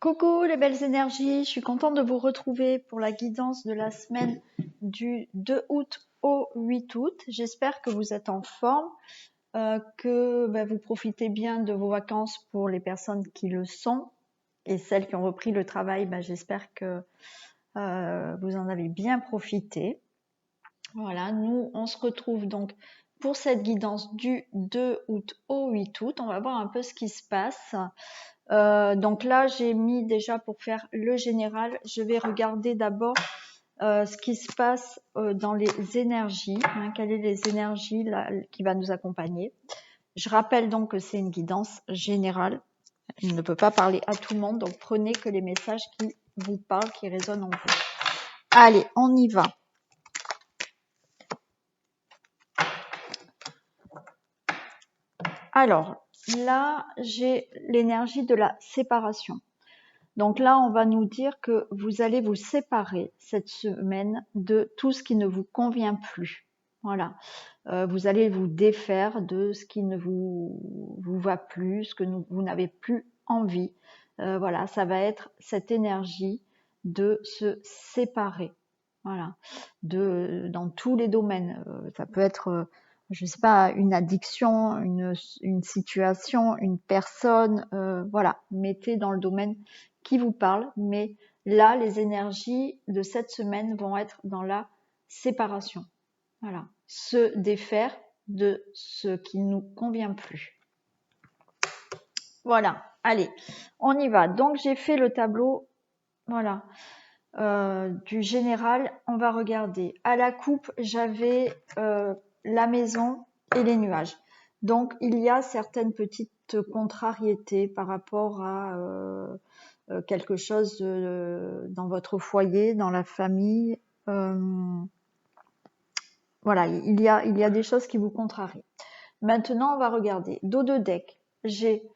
Coucou les belles énergies, je suis contente de vous retrouver pour la guidance de la semaine du 2 août au 8 août. J'espère que vous êtes en forme, que vous profitez bien de vos vacances pour les personnes qui le sont et celles qui ont repris le travail. J'espère que vous en avez bien profité. Voilà, nous on se retrouve donc pour cette guidance du 2 août au 8 août. On va voir un peu ce qui se passe. Donc là, j'ai mis déjà pour faire le général, je vais regarder d'abord ce qui se passe dans les énergies, quelles sont les énergies là, qui va nous accompagner. Je rappelle donc que c'est une guidance générale. Il ne peut pas parler à tout le monde, donc prenez que les messages qui vous parlent, qui résonnent en vous. Allez, on y va. Alors, là, j'ai l'énergie de la séparation. Donc là, on va nous dire que vous allez vous séparer cette semaine de tout ce qui ne vous convient plus. Voilà. Vous allez vous défaire de ce qui ne vous va plus, ce que vous n'avez plus envie. Voilà, ça va être cette énergie de se séparer. Voilà. Dans tous les domaines. Ça peut être, je sais pas, une addiction, une situation, une personne. Voilà. Mettez dans le domaine qui vous parle, mais là, les énergies de cette semaine vont être dans la séparation. Voilà, se défaire de ce qui ne nous convient plus. Voilà, allez, on y va. Donc, j'ai fait le tableau, voilà, du général. On va regarder. À la coupe, j'avais la maison et les nuages. Donc, il y a certaines petites contrariétés par rapport à quelque chose dans votre foyer, dans la famille. Voilà, il y a des choses qui vous contrarient. Maintenant, on va regarder. Dos de deck, j'ai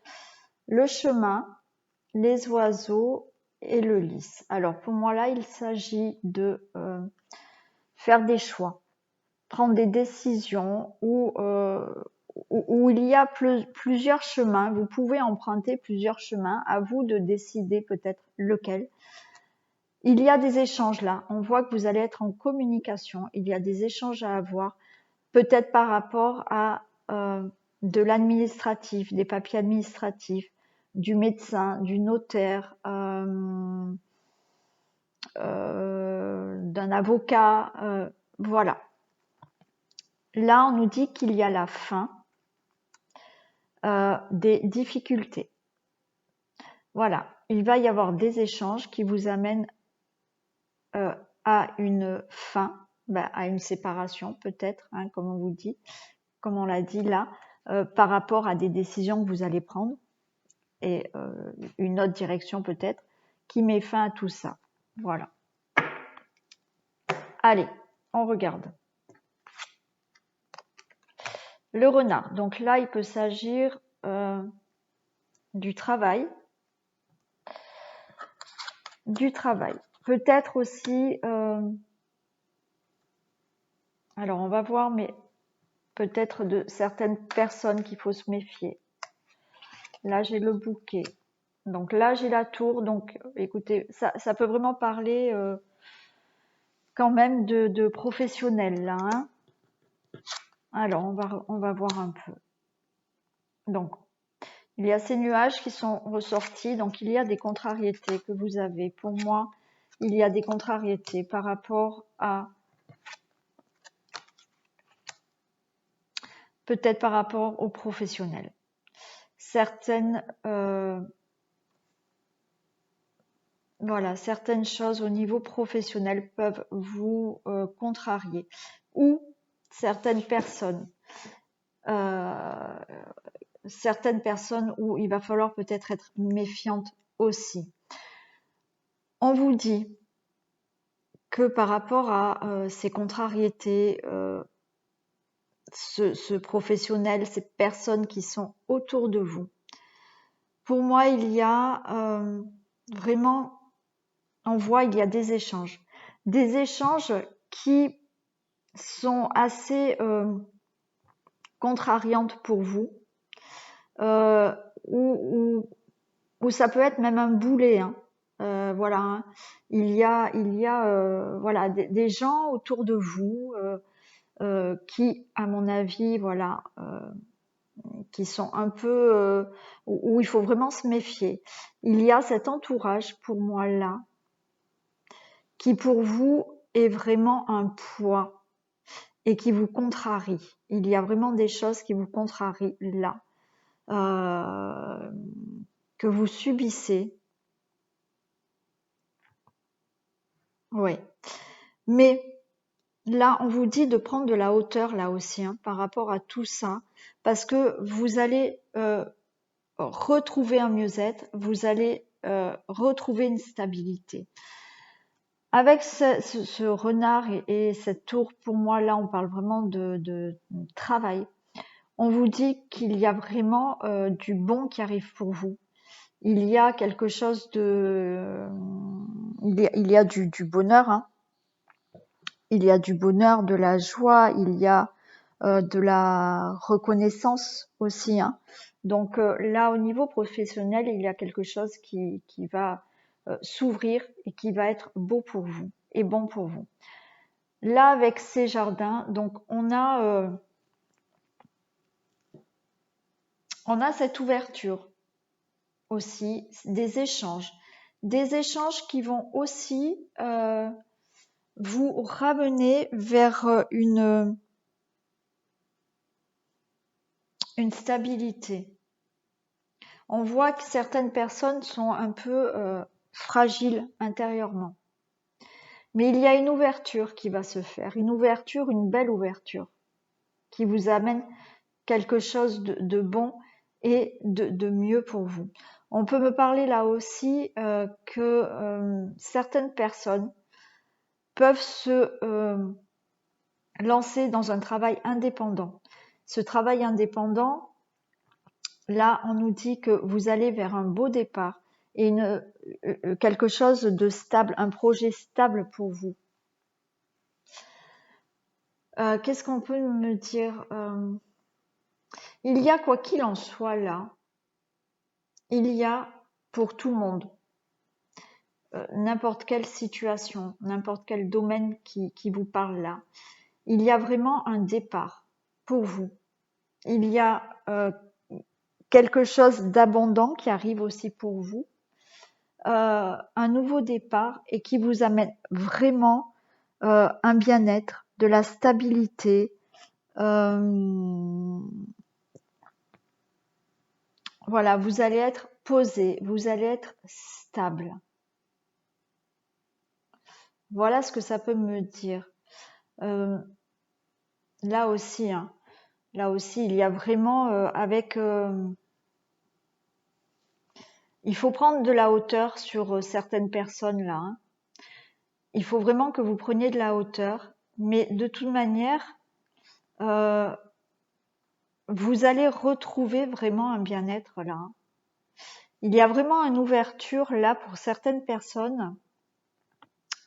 le chemin, les oiseaux et le lys. Alors, pour moi, là, il s'agit de faire des choix, prendre des décisions où il y a plusieurs chemins. Vous pouvez emprunter plusieurs chemins. À vous de décider peut-être lequel. Il y a des échanges là. On voit que vous allez être en communication. Il y a des échanges à avoir, peut-être par rapport à de l'administratif, des papiers administratifs, du médecin, du notaire, d'un avocat. Voilà. Là, on nous dit qu'il y a la fin des difficultés. Voilà. Il va y avoir des échanges qui vous amènent à une fin, à une séparation peut-être, comme on vous dit, comme on l'a dit là, par rapport à des décisions que vous allez prendre et une autre direction peut-être qui met fin à tout ça. Voilà. Allez, on regarde. Le renard. Donc là, il peut s'agir du travail. Peut-être aussi, alors on va voir, mais peut-être de certaines personnes qu'il faut se méfier. Là, j'ai le bouquet. Donc là, j'ai la tour. Donc, écoutez, ça peut vraiment parler quand même de professionnels, là. Alors, on va voir un peu. Donc, il y a ces nuages qui sont ressortis. Donc, il y a des contrariétés que vous avez. Pour moi, il y a des contrariétés par rapport à... Peut-être par rapport aux professionnels. Certaines choses au niveau professionnel peuvent vous contrarier, ou certaines personnes où il va falloir peut-être être méfiante aussi. On vous dit que par rapport à ces contrariétés, ce professionnel, ces personnes qui sont autour de vous, pour moi, il y a vraiment... On voit il y a des échanges qui sont assez contrariantes pour vous, où ou ça peut être même un boulet, hein. Voilà, hein. Voilà des gens autour de vous qui, à mon avis, voilà, qui sont un peu où il faut vraiment se méfier. Il y a cet entourage pour moi là qui pour vous est vraiment un poids et qui vous contrarie. Il y a vraiment des choses qui vous contrarient là, que vous subissez. Oui. Mais là, on vous dit de prendre de la hauteur là aussi, hein, par rapport à tout ça, parce que vous allez retrouver un mieux-être, vous allez retrouver une stabilité. Avec ce renard et cette tour, pour moi, là, on parle vraiment de travail. On vous dit qu'il y a vraiment du bon qui arrive pour vous. Il y a quelque chose de... Il y a du bonheur, hein. Il y a du bonheur, de la joie, il y a de la reconnaissance aussi, hein. Donc là, au niveau professionnel, il y a quelque chose qui va s'ouvrir et qui va être beau pour vous et bon pour vous. Là, avec ces jardins, donc on a cette ouverture aussi, des échanges qui vont aussi vous ramener vers une stabilité. On voit que certaines personnes sont un peu fragiles intérieurement. Mais il y a une ouverture qui va se faire, une belle ouverture, qui vous amène quelque chose de bon et de mieux pour vous. On peut me parler là aussi que certaines personnes peuvent se lancer dans un travail indépendant. Ce travail indépendant, là, on nous dit que vous allez vers un beau départ et quelque chose de stable, un projet stable pour vous. Qu'est-ce qu'on peut me dire Il y a, quoi qu'il en soit là, il y a pour tout le monde, n'importe quelle situation, n'importe quel domaine qui vous parle là, il y a vraiment un départ pour vous. Il y a quelque chose d'abondant qui arrive aussi pour vous, un nouveau départ et qui vous amène vraiment un bien-être, de la stabilité, voilà, vous allez être posé, vous allez être stable. Voilà ce que ça peut me dire. Là aussi, hein, il y a vraiment il faut prendre de la hauteur sur certaines personnes là, hein. Il faut vraiment que vous preniez de la hauteur, mais de toute manière, vous allez retrouver vraiment un bien-être là, hein. Il y a vraiment une ouverture là pour certaines personnes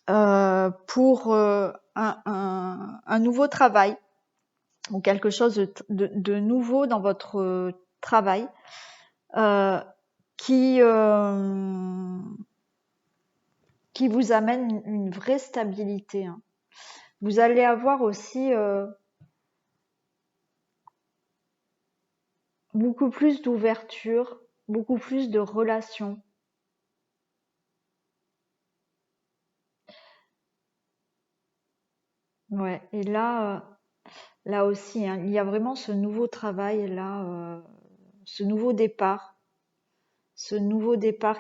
pour un nouveau travail ou quelque chose de nouveau dans votre travail qui vous amène une vraie stabilité, hein. Vous allez avoir aussi beaucoup plus d'ouverture, beaucoup plus de relations. Ouais, et là aussi, hein, il y a vraiment ce nouveau travail là, ce nouveau départ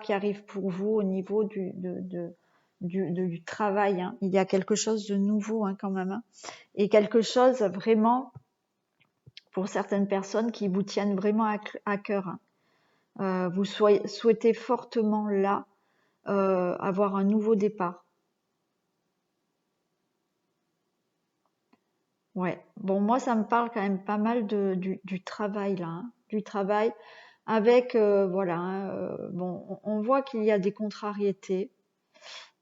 qui arrive pour vous au niveau du travail, hein. Il y a quelque chose de nouveau, hein, quand même, hein, et quelque chose vraiment pour certaines personnes qui vous tiennent vraiment à cœur, hein. Vous souhaitez fortement là avoir un nouveau départ. Ouais. Bon, moi, ça me parle quand même pas mal du travail là, hein, du travail avec voilà, hein, bon, on voit qu'il y a des contrariétés.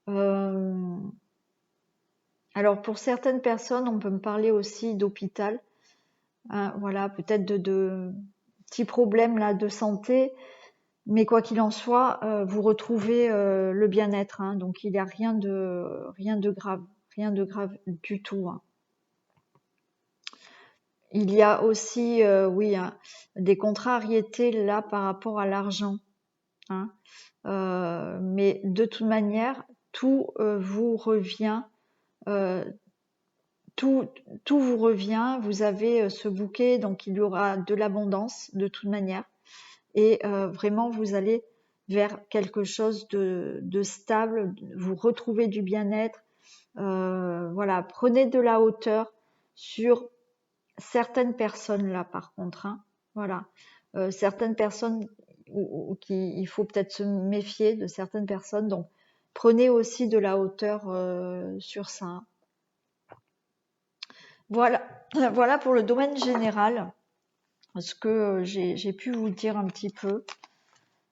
Alors pour certaines personnes, on peut me parler aussi d'hôpital, hein, voilà, peut-être de petits problèmes là de santé. Mais quoi qu'il en soit, vous retrouvez le bien-être, hein, donc il n'y a rien de grave du tout, hein. Il y a aussi, oui, hein, des contrariétés là par rapport à l'argent, hein. Mais de toute manière, tout vous revient, euh, tout, tout vous revient. Vous avez ce bouquet, donc il y aura de l'abondance de toute manière. Et vraiment, vous allez vers quelque chose de stable, vous retrouvez du bien-être. Voilà, prenez de la hauteur sur certaines personnes là, par contre, hein. Voilà, certaines personnes il faut peut-être se méfier de certaines personnes, donc prenez aussi de la hauteur sur ça. Voilà, voilà pour le domaine général, ce que j'ai pu vous dire un petit peu.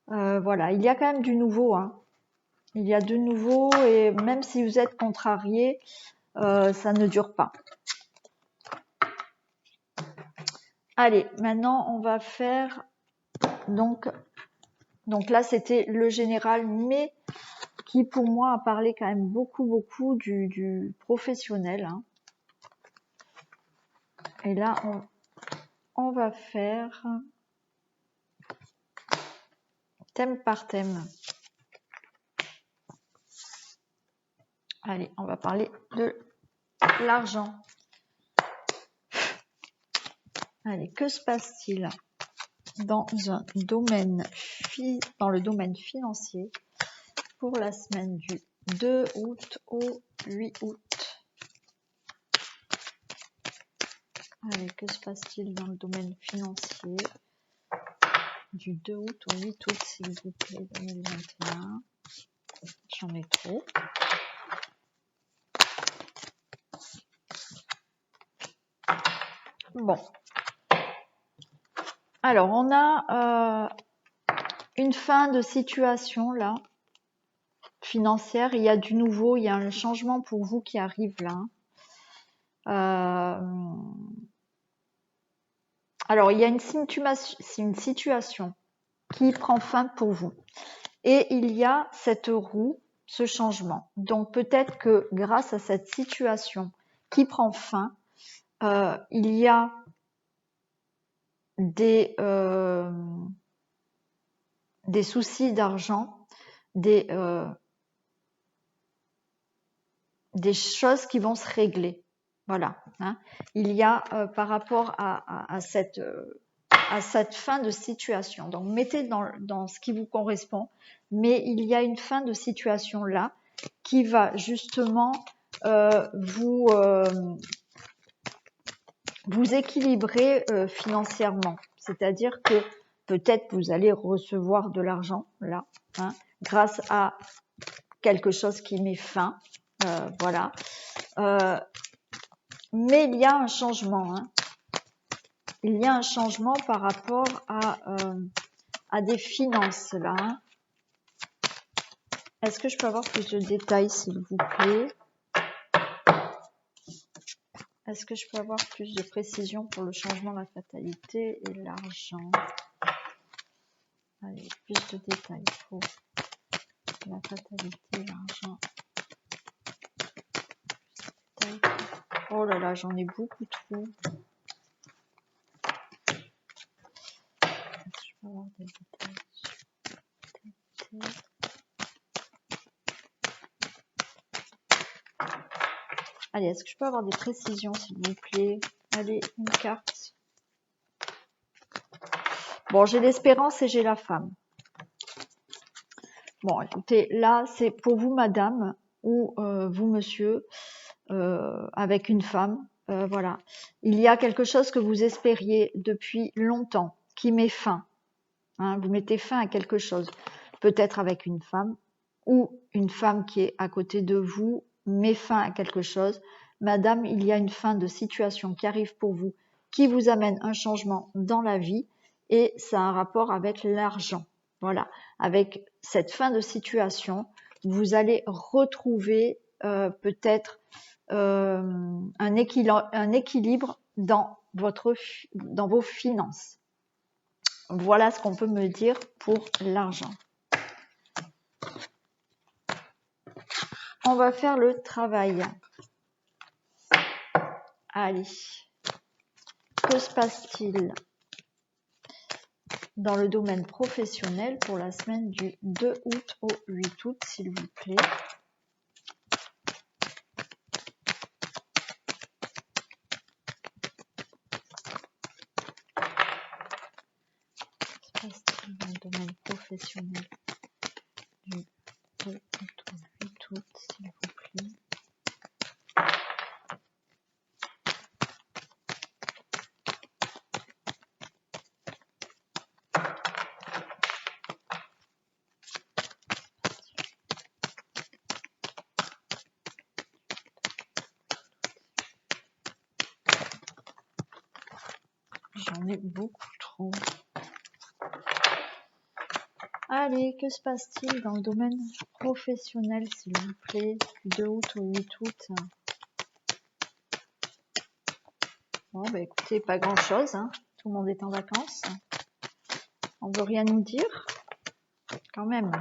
Voilà, il y a quand même du nouveau, hein. Il y a de nouveau et même si vous êtes contrarié, ça ne dure pas. Allez, maintenant on va faire donc là c'était le général, mais qui pour moi a parlé quand même beaucoup du professionnel, hein. Et là on va faire thème par thème. Allez, on va parler de l'argent. Allez, que se passe-t-il dans le domaine financier pour la semaine du 2 août au 8 août? Allez, que se passe-t-il dans le domaine financier du 2 août au 8 août, s'il vous plaît, 2021? J'en ai trop. Bon. Alors, on a une fin de situation là, financière. Il y a du nouveau, il y a un changement pour vous qui arrive là. Alors, il y a une situation qui prend fin pour vous. Et il y a cette roue, ce changement. Donc, peut-être que grâce à cette situation qui prend fin, il y a des soucis d'argent, des choses qui vont se régler. Voilà, hein. Il y a par rapport à cette fin de situation. Donc, mettez dans ce qui vous correspond, mais il y a une fin de situation là qui va justement vous équilibrer financièrement. C'est-à-dire que peut-être vous allez recevoir de l'argent là, hein, grâce à quelque chose qui met fin. Voilà. Mais il y a un changement, hein. Il y a un changement par rapport à des finances là, hein. Est-ce que je peux avoir plus de détails, s'il vous plaît? Est-ce que je peux avoir plus de précision pour le changement, la fatalité et l'argent? Allez, plus de détails pour la fatalité, l'argent. Oh là là, j'en ai beaucoup trop. Est-ce que je peux avoir des détails sur... Allez, est-ce que je peux avoir des précisions, s'il vous plaît? Allez, une carte. Bon, j'ai l'espérance et j'ai la femme. Bon, écoutez, là, c'est pour vous, madame, ou vous, monsieur, avec une femme. Voilà. Il y a quelque chose que vous espériez depuis longtemps, qui met fin. Hein, vous mettez fin à quelque chose. Peut-être avec une femme, ou une femme qui est à côté de vous met fin à quelque chose. Madame, il y a une fin de situation qui arrive pour vous, qui vous amène un changement dans la vie, et ça a un rapport avec l'argent. Voilà, avec cette fin de situation, vous allez retrouver peut-être un équilibre dans vos finances. voilà ce qu'on peut me dire pour l'argent. On va faire le travail. Allez, que se passe-t-il dans le domaine professionnel pour la semaine du 2 août au 8 août, s'il vous plaît? Que se passe-t-il dans le domaine professionnel du 2 août au 8 août, s'il vous plaît? J'en ai beaucoup trop. Allez, que se passe-t-il dans le domaine professionnel, s'il vous plaît, du 2 août au 8 août? Bon, bah écoutez, pas grand-chose, hein. Tout le monde est en vacances. On veut rien nous dire, quand même.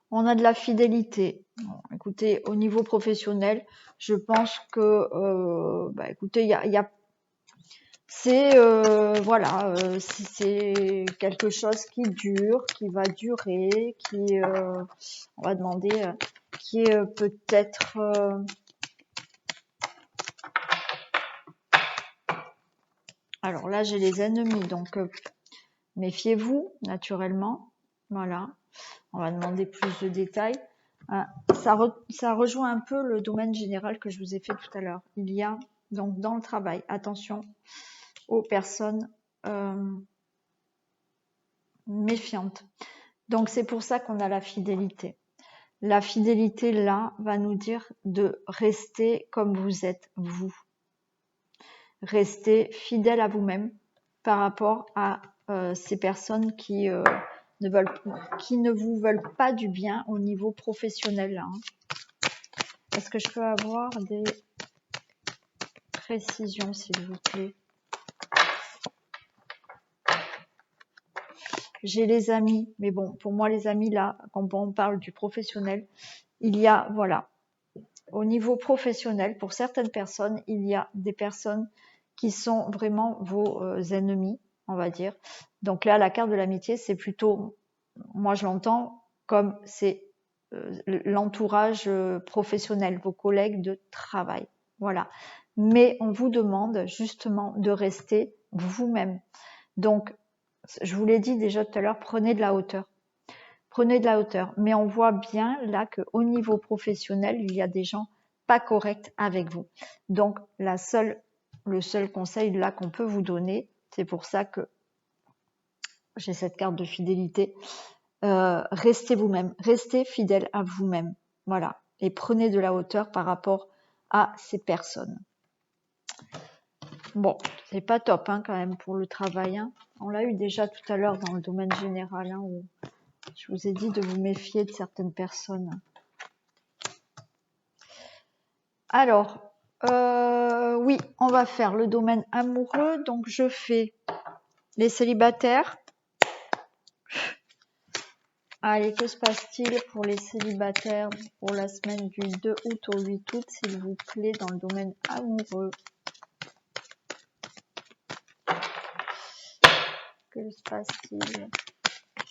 On a de la fidélité. Bon, écoutez, au niveau professionnel, je pense que, bah écoutez, c'est voilà, si c'est quelque chose qui dure, qui va durer, qui, on va demander, qui est peut-être alors là j'ai les ennemis, donc méfiez-vous naturellement. Voilà, on va demander plus de détails. Ça rejoint un peu le domaine général que je vous ai fait tout à l'heure. Il y a donc dans le travail, attention aux personnes méfiantes. Donc c'est pour ça qu'on a la fidélité. La fidélité là va nous dire de rester comme vous êtes vous. Restez fidèle à vous-même par rapport à ces personnes qui ne vous veulent pas du bien au niveau professionnel. Hein. Est-ce que je peux avoir des précisions, s'il vous plaît? J'ai les amis, mais bon, pour moi, les amis, là, quand on parle du professionnel, il y a, voilà, au niveau professionnel, pour certaines personnes, il y a des personnes qui sont vraiment vos ennemis, on va dire. Donc là, la carte de l'amitié, c'est plutôt, moi je l'entends comme c'est l'entourage professionnel, vos collègues de travail. Voilà. Mais on vous demande justement de rester vous-même. Donc, je vous l'ai dit déjà tout à l'heure, prenez de la hauteur. Prenez de la hauteur. Mais on voit bien là qu'au niveau professionnel, il y a des gens pas corrects avec vous. Donc, le seul conseil là qu'on peut vous donner, c'est pour ça que j'ai cette carte de fidélité. Restez vous-même, restez fidèle à vous-même. Voilà. Et prenez de la hauteur par rapport à ces personnes. Bon, c'est pas top hein, quand même pour le travail. Hein. On l'a eu déjà tout à l'heure dans le domaine général hein, où je vous ai dit de vous méfier de certaines personnes. Alors, oui, on va faire le domaine amoureux. Donc, je fais les célibataires. Allez, que se passe-t-il pour les célibataires pour la semaine du 2 août au 8 août, s'il vous plaît, dans le domaine amoureux? Que se passe-t-il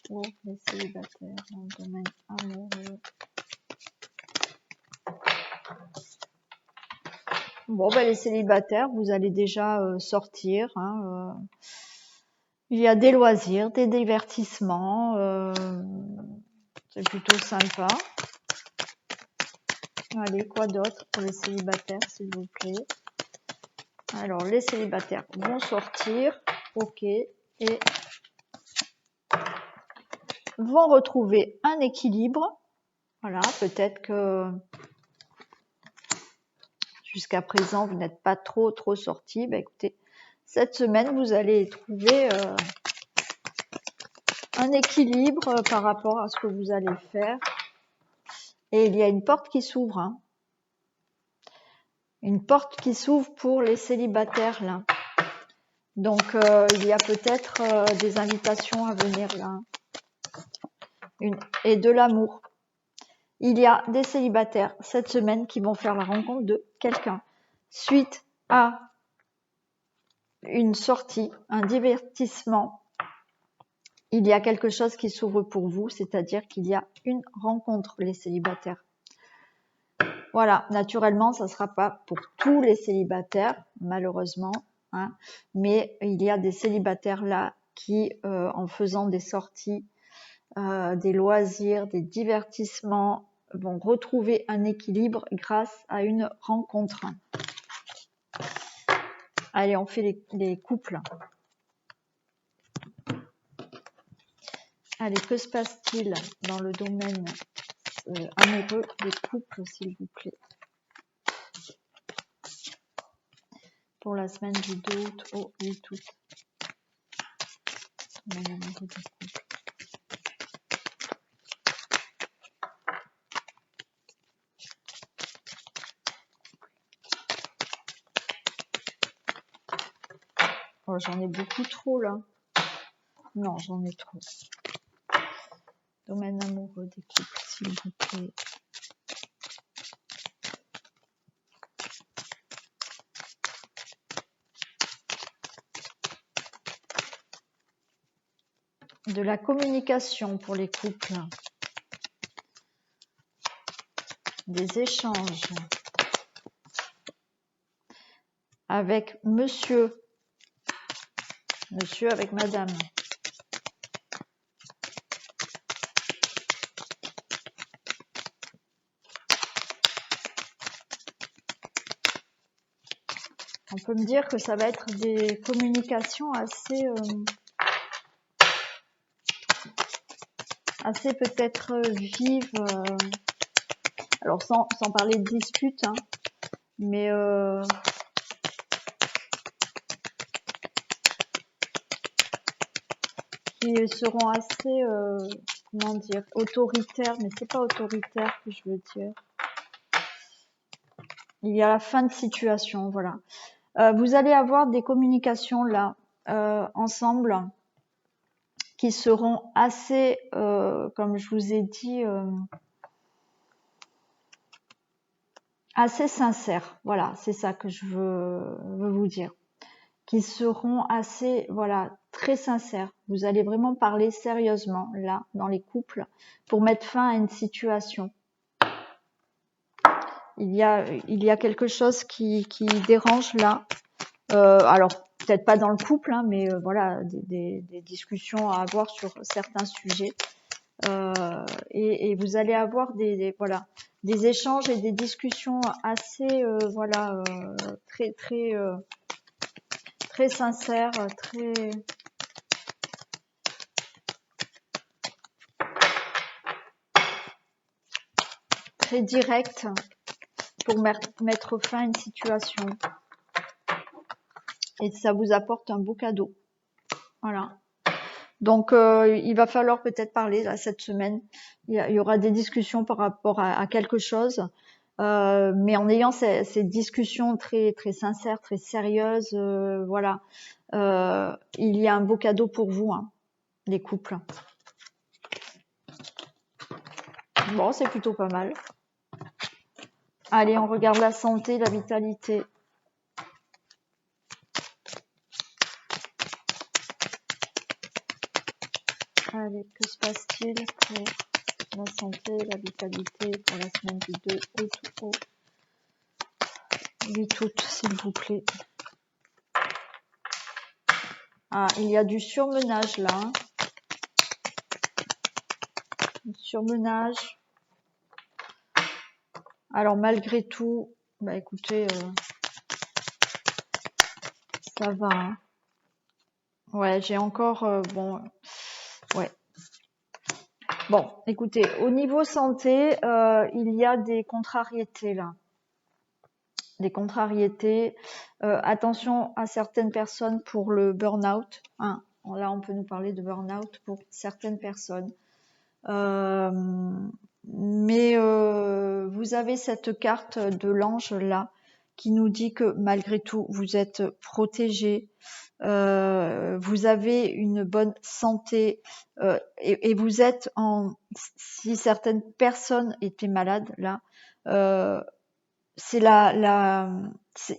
pour les célibataires dans le domaine amoureux? Bon, ben, les célibataires, vous allez déjà sortir. Hein, il y a des loisirs, des divertissements. C'est plutôt sympa. Allez, quoi d'autre pour les célibataires, s'il vous plaît? Alors, les célibataires vont sortir. Ok. Et vont retrouver un équilibre. Voilà, peut-être que jusqu'à présent, vous n'êtes pas trop sortis. Ben, écoutez, cette semaine, vous allez trouver un équilibre par rapport à ce que vous allez faire. Et il y a une porte qui s'ouvre. Hein. Une porte qui s'ouvre pour les célibataires, là. Donc, il y a peut-être des invitations à venir là. Et de l'amour. Il y a des célibataires cette semaine qui vont faire la rencontre de quelqu'un suite à une sortie, un divertissement. Il y a quelque chose qui s'ouvre pour vous, c'est-à-dire qu'il y a une rencontre, les célibataires. Voilà, naturellement, ça ne sera pas pour tous les célibataires, malheureusement, hein, mais il y a des célibataires là qui, en faisant des sorties, des loisirs, des divertissements, vont retrouver un équilibre grâce à une rencontre. Allez, on fait les couples. Allez, que se passe-t-il dans le domaine amoureux des couples, s'il vous plaît, pour la semaine du 2 août au 8 août. Domaine amoureux des couples. Oh, j'en ai beaucoup trop là. Non, j'en ai trop. Domaine amoureux des couples, s'il vous plaît. De la communication pour les couples. Des échanges. Avec monsieur. Monsieur avec madame. On peut me dire que ça va être des communications assez peut-être vives. Alors sans parler de disputes, hein, mais qui seront assez, comment dire, autoritaires, mais c'est pas autoritaire que je veux dire. Il y a la fin de situation, voilà. Vous allez avoir des communications là, ensemble, qui seront assez, comme je vous ai dit, assez sincères. Voilà, c'est ça que je veux vous dire. Qui seront assez, voilà, très sincères. Vous allez vraiment parler sérieusement là, dans les couples, pour mettre fin à une situation. Il y a quelque chose qui dérange là. Alors peut-être pas dans le couple, hein, mais voilà, des discussions à avoir sur certains sujets. Et vous allez avoir voilà, des échanges et des discussions assez voilà, très sincères, très directes pour mettre fin à une situation. Et ça vous apporte un beau cadeau. Voilà. Donc, il va falloir peut-être parler là cette semaine. Il y aura des discussions par rapport à quelque chose, mais en ayant ces discussions très très sincères, très sérieuses, voilà. Il y a un beau cadeau pour vous, hein, les couples. Bon, c'est plutôt pas mal. Allez, on regarde la santé, la vitalité. Allez, que se passe-t-il pour la santé, la vitalité pour la semaine du 2 août au 8 août, s'il vous plaît. Ah, il y a du surmenage là. Hein. Surmenage. Alors malgré tout, bah écoutez, ça va. Hein. Ouais, j'ai encore, bon, ouais. Bon, écoutez, au niveau santé, il y a des contrariétés là. Des contrariétés. Attention à certaines personnes pour le burn-out. Hein. Là, on peut nous parler de burn-out pour certaines personnes. Mais vous avez cette carte de l'ange là qui nous dit que malgré tout, vous êtes protégé, vous avez une bonne santé et vous êtes si certaines personnes étaient malades là, c'est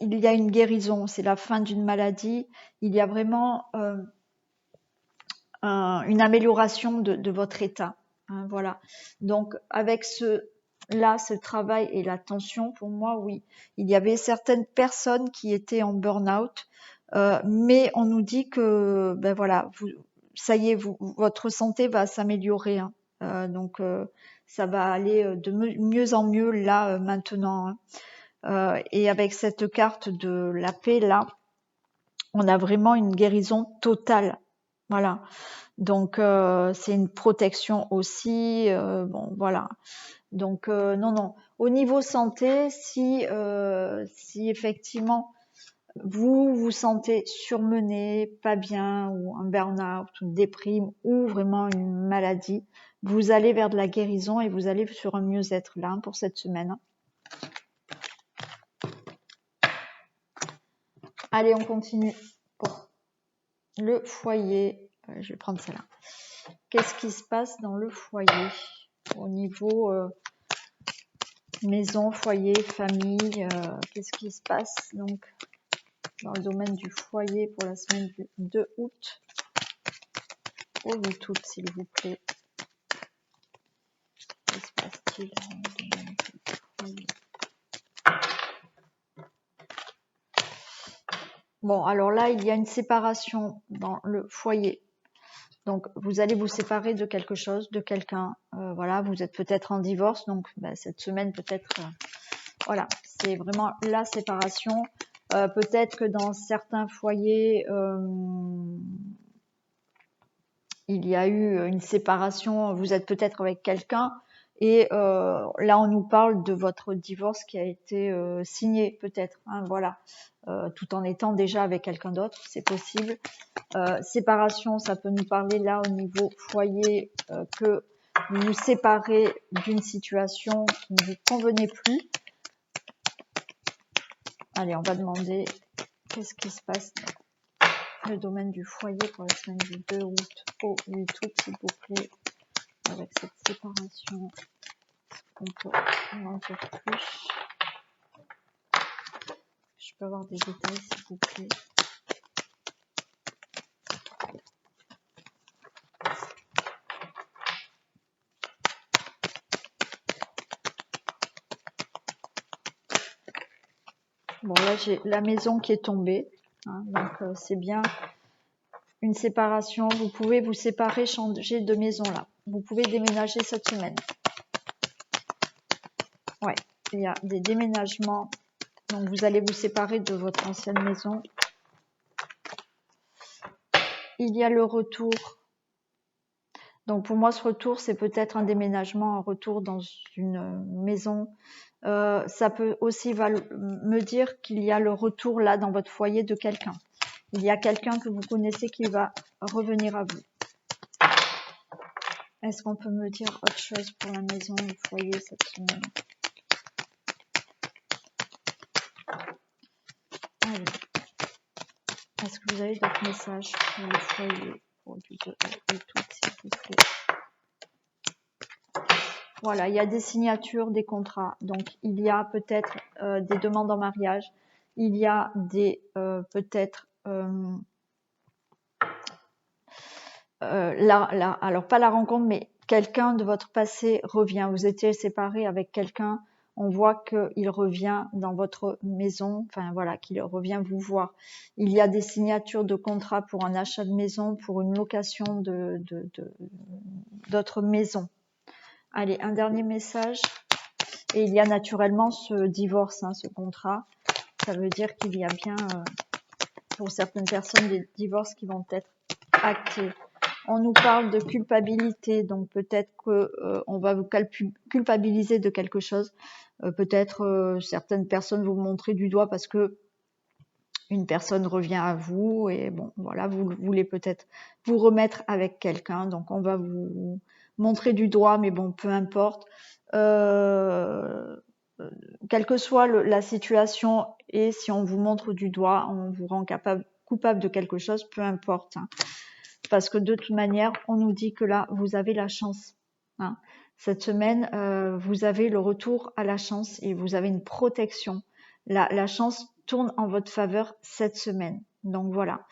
il y a une guérison, c'est la fin d'une maladie, il y a vraiment une amélioration de votre état. Hein, voilà. Donc avec ce travail et l'attention, pour moi, oui, il y avait certaines personnes qui étaient en burn-out, mais on nous dit que ben voilà, ça y est, votre santé va s'améliorer. Hein. Donc ça va aller de mieux en mieux là maintenant. Hein. Et avec cette carte de la paix là, on a vraiment une guérison totale. Voilà. Donc c'est une protection aussi. Bon voilà. Donc non. Au niveau santé, si effectivement vous vous sentez surmené, pas bien, ou un burn-out, une déprime, ou vraiment une maladie, vous allez vers de la guérison et vous allez sur un mieux-être là pour cette semaine. Allez, on continue pour le foyer. Je vais prendre celle-là. Qu'est-ce qui se passe dans le foyer au niveau maison, foyer, famille, qu'est-ce qui se passe donc dans le domaine du foyer pour la semaine du 2 août au 8 août, s'il vous plaît. Que se passe-t-il dans le domaine du foyer? Bon, alors là, il y a une séparation dans le foyer. Donc, vous allez vous séparer de quelque chose, de quelqu'un. Voilà, vous êtes peut-être en divorce, donc cette semaine peut-être... voilà, c'est vraiment la séparation. Peut-être que dans certains foyers, il y a eu une séparation, vous êtes peut-être avec quelqu'un, et là on nous parle de votre divorce qui a été signé peut-être, hein, voilà, tout en étant déjà avec quelqu'un d'autre, c'est possible. Séparation, ça peut nous parler là au niveau foyer que vous vous séparez d'une situation qui ne vous convenait plus. Allez, on va demander qu'est-ce qui se passe dans le domaine du foyer pour la semaine du 2 août au 8 août, s'il vous plaît, avec cette séparation. On peut en dire plus. Je peux avoir des détails, s'il vous plaît. Bon, là, j'ai la maison qui est tombée. Hein, donc, c'est bien une séparation. Vous pouvez vous séparer, changer de maison là. Vous pouvez déménager cette semaine. Ouais, il y a des déménagements. Donc, vous allez vous séparer de votre ancienne maison. Il y a le retour. Donc, pour moi, ce retour, c'est peut-être un déménagement, un retour dans une maison. Ça peut aussi me dire qu'il y a le retour là dans votre foyer de quelqu'un. Il y a quelqu'un que vous connaissez qui va revenir à vous. Est-ce qu'on peut me dire autre chose pour la maison, le foyer cette semaine? Allez. Est-ce que vous avez d'autres messages pour le foyer pour du 2 et tout, s'il vous plaît? Voilà, il y a des signatures, des contrats. Donc, il y a peut-être des demandes en mariage. Il y a des peut-être alors pas la rencontre, mais quelqu'un de votre passé revient. Vous étiez séparé avec quelqu'un, on voit qu'il revient dans votre maison, enfin voilà, qu'il revient vous voir. Il y a des signatures de contrats pour un achat de maison, pour une location d'autres maisons. Allez, un dernier message. Et il y a naturellement ce divorce, hein, ce contrat. Ça veut dire qu'il y a bien, pour certaines personnes, des divorces qui vont être actés. On nous parle de culpabilité, donc peut-être que on va vous culpabiliser de quelque chose. Peut-être certaines personnes vous montrer du doigt parce que une personne revient à vous et bon, voilà, vous voulez peut-être vous remettre avec quelqu'un, donc on va vous montrer du doigt, mais bon, peu importe. quelle que soit la situation, et si on vous montre du doigt, on vous rend coupable de quelque chose, peu importe. Hein. Parce que de toute manière, on nous dit que là, vous avez la chance. Hein. Cette semaine, vous avez le retour à la chance et vous avez une protection. La chance tourne en votre faveur cette semaine. Donc voilà.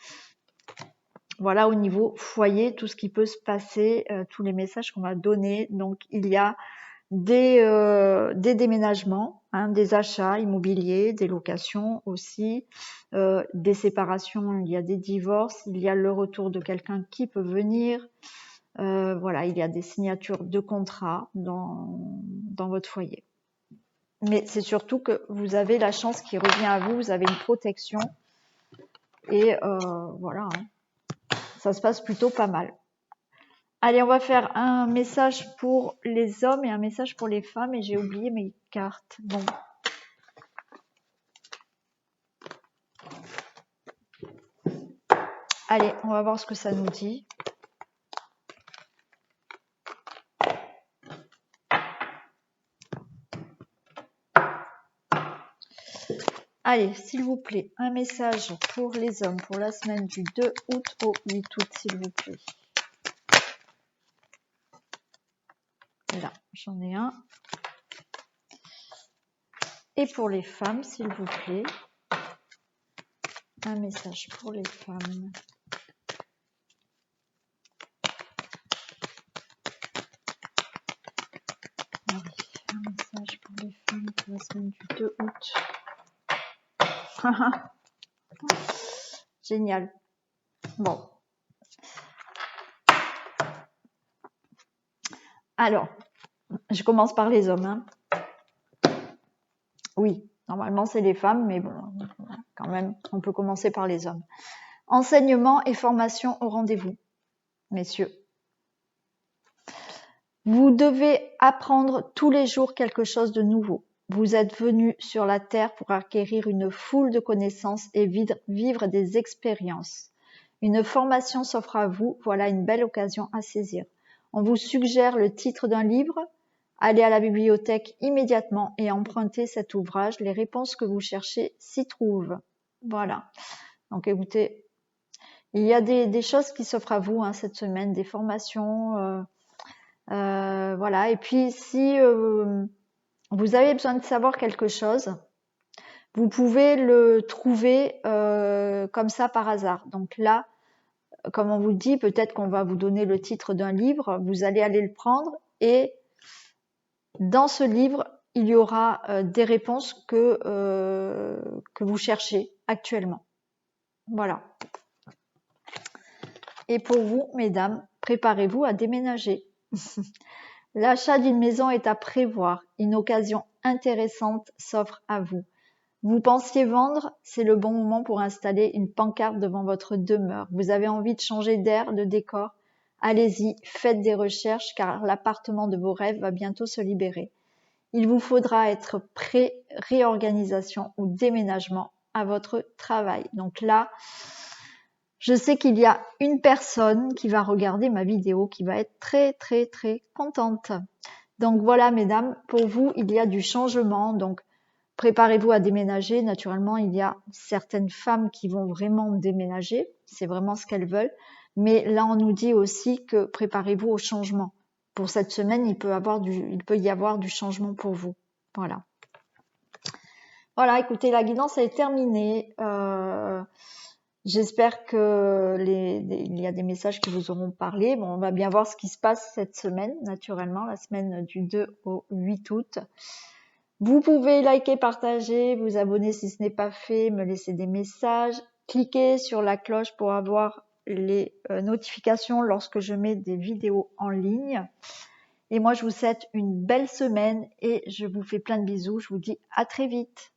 Voilà au niveau foyer, tout ce qui peut se passer, tous les messages qu'on va donner. Donc il y a des déménagements, hein, des achats immobiliers, des locations aussi, des séparations, il y a des divorces, il y a le retour de quelqu'un qui peut venir. Voilà, il y a des signatures de contrats dans votre foyer. Mais c'est surtout que vous avez la chance qui revient à vous, vous avez une protection. Et voilà, hein. Ça se passe plutôt pas mal. Allez, on va faire un message pour les hommes et un message pour les femmes. Et j'ai oublié mes cartes. Bon. Allez, on va voir ce que ça nous dit. Allez, s'il vous plaît, un message pour les hommes pour la semaine du 2 août au 8 août, s'il vous plaît. Là, j'en ai un. Et pour les femmes, s'il vous plaît, un message pour les femmes. Allez, un message pour les femmes pour la semaine du 2 août. Génial. Bon. Alors, je commence par les hommes. Hein. Oui, normalement c'est les femmes, mais bon, quand même, on peut commencer par les hommes. Enseignement et formation au rendez-vous, messieurs. Vous devez apprendre tous les jours quelque chose de nouveau. Vous êtes venus sur la terre pour acquérir une foule de connaissances et vivre des expériences. Une formation s'offre à vous, voilà une belle occasion à saisir. On vous suggère le titre d'un livre. Allez à la bibliothèque immédiatement et empruntez cet ouvrage. Les réponses que vous cherchez s'y trouvent. Voilà. Donc écoutez, il y a des choses qui s'offrent à vous hein, cette semaine, des formations. Voilà. Et puis si vous avez besoin de savoir quelque chose, vous pouvez le trouver comme ça par hasard. Donc là, comme on vous dit, peut-être qu'on va vous donner le titre d'un livre, vous allez aller le prendre et dans ce livre, il y aura des réponses que vous cherchez actuellement. Voilà. Et pour vous, mesdames, préparez-vous à déménager. L'achat d'une maison est à prévoir. Une occasion intéressante s'offre à vous. Vous pensiez vendre, c'est le bon moment pour installer une pancarte devant votre demeure. Vous avez envie de changer d'air, de décor. Allez-y, faites des recherches car l'appartement de vos rêves va bientôt se libérer. Il vous faudra être prêt, réorganisation ou déménagement à votre travail. Donc là, je sais qu'il y a une personne qui va regarder ma vidéo qui va être très très très contente. Donc voilà mesdames, pour vous, il y a du changement. Donc préparez-vous à déménager. Naturellement, il y a certaines femmes qui vont vraiment déménager. C'est vraiment ce qu'elles veulent. Mais là, on nous dit aussi que préparez-vous au changement. Pour cette semaine, il peut y avoir du changement pour vous. Voilà. Voilà, écoutez, la guidance est terminée. J'espère que il y a des messages qui vous auront parlé. Bon, on va bien voir ce qui se passe cette semaine, naturellement, la semaine du 2 au 8 août. Vous pouvez liker, partager, vous abonner si ce n'est pas fait, me laisser des messages. Cliquez sur la cloche pour avoir les notifications lorsque je mets des vidéos en ligne. Et moi, je vous souhaite une belle semaine et je vous fais plein de bisous. Je vous dis à très vite.